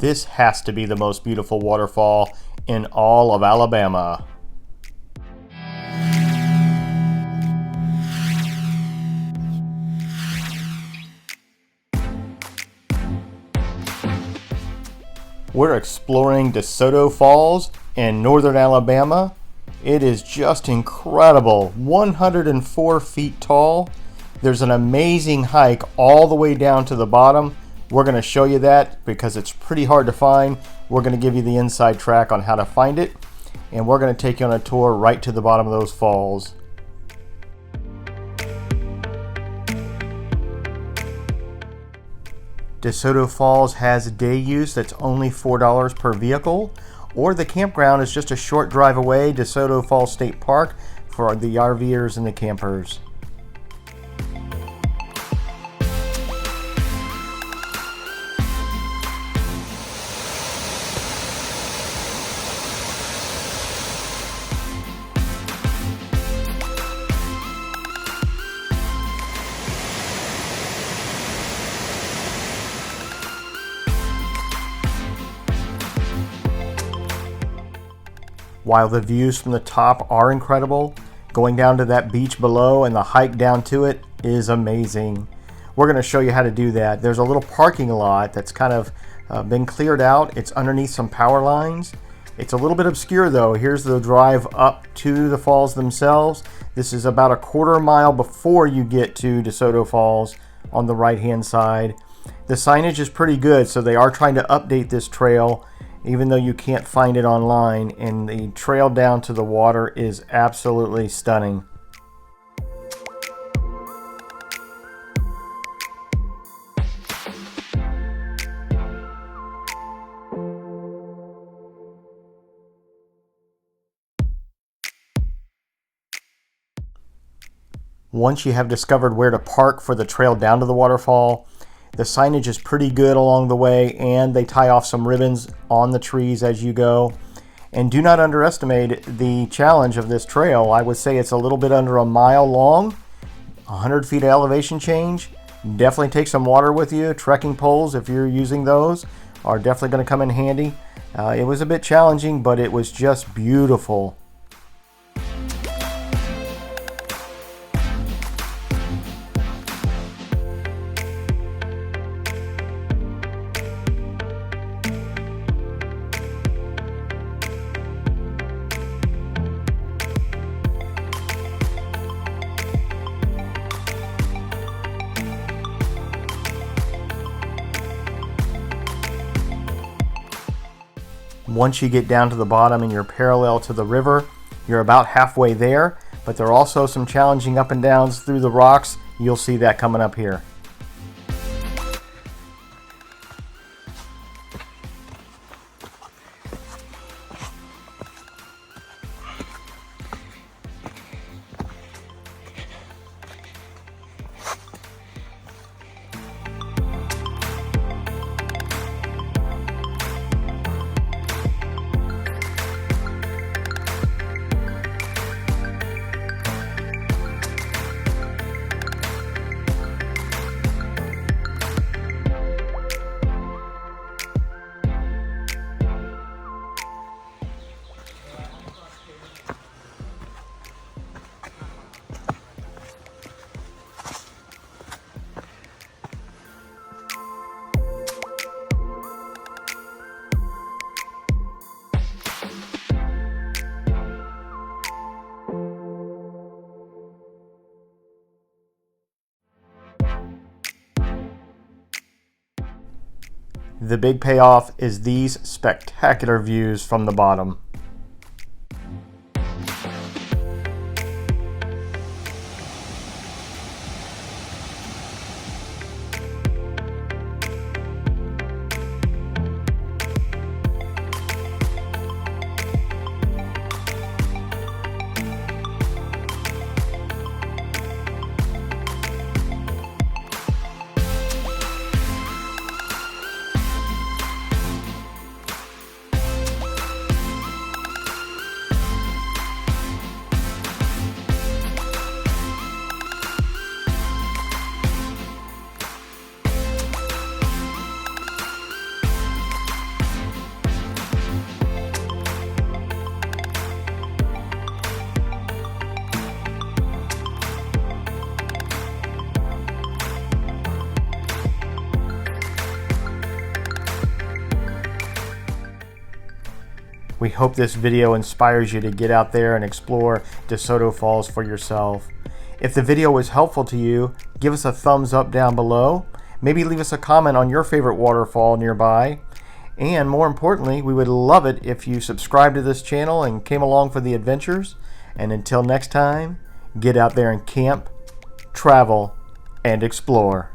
This has to be the most beautiful waterfall in all of Alabama. We're exploring DeSoto Falls in northern Alabama. It is just incredible, 104 feet tall. There's an amazing hike all the way down to the bottom. We're going to show you that because it's pretty hard to find. We're going to give you the inside track on how to find it, and we're going to take you on a tour right to the bottom of those falls. DeSoto Falls has day use that's only $4 per vehicle, or the campground is just a short drive away, DeSoto Falls State Park, for the RVers and the campers. While the views from the top are incredible, going down to that beach below and the hike down to it is amazing. We're going to show you how to do that. There's a little parking lot that's kind of been cleared out. It's underneath some power lines. It's a little bit obscure though. Here's the drive up to the falls themselves. This is about a quarter mile before you get to DeSoto Falls on the right hand side. The signage is pretty good, so they are trying to update this trail even though you can't find it online, and the trail down to the water is absolutely stunning. Once you have discovered where to park for the trail down to the waterfall, the signage is pretty good along the way, and they tie off some ribbons on the trees as you go. And do not underestimate the challenge of this trail. I would say it's a little bit under a mile long, 100 feet of elevation change. Definitely take some water with you. Trekking poles, if you're using those, are definitely going to come in handy. It was a bit challenging, but it was just beautiful. Once you get down to the bottom and you're parallel to the river, you're about halfway there, but there are also some challenging up and downs through the rocks. You'll see that coming up here. The big payoff is these spectacular views from the bottom. We hope this video inspires you to get out there and explore DeSoto Falls for yourself. If the video was helpful to you, give us a thumbs up down below. Maybe leave us a comment on your favorite waterfall nearby. And more importantly, we would love it if you subscribe to this channel and came along for the adventures. And until next time, get out there and camp, travel, and explore.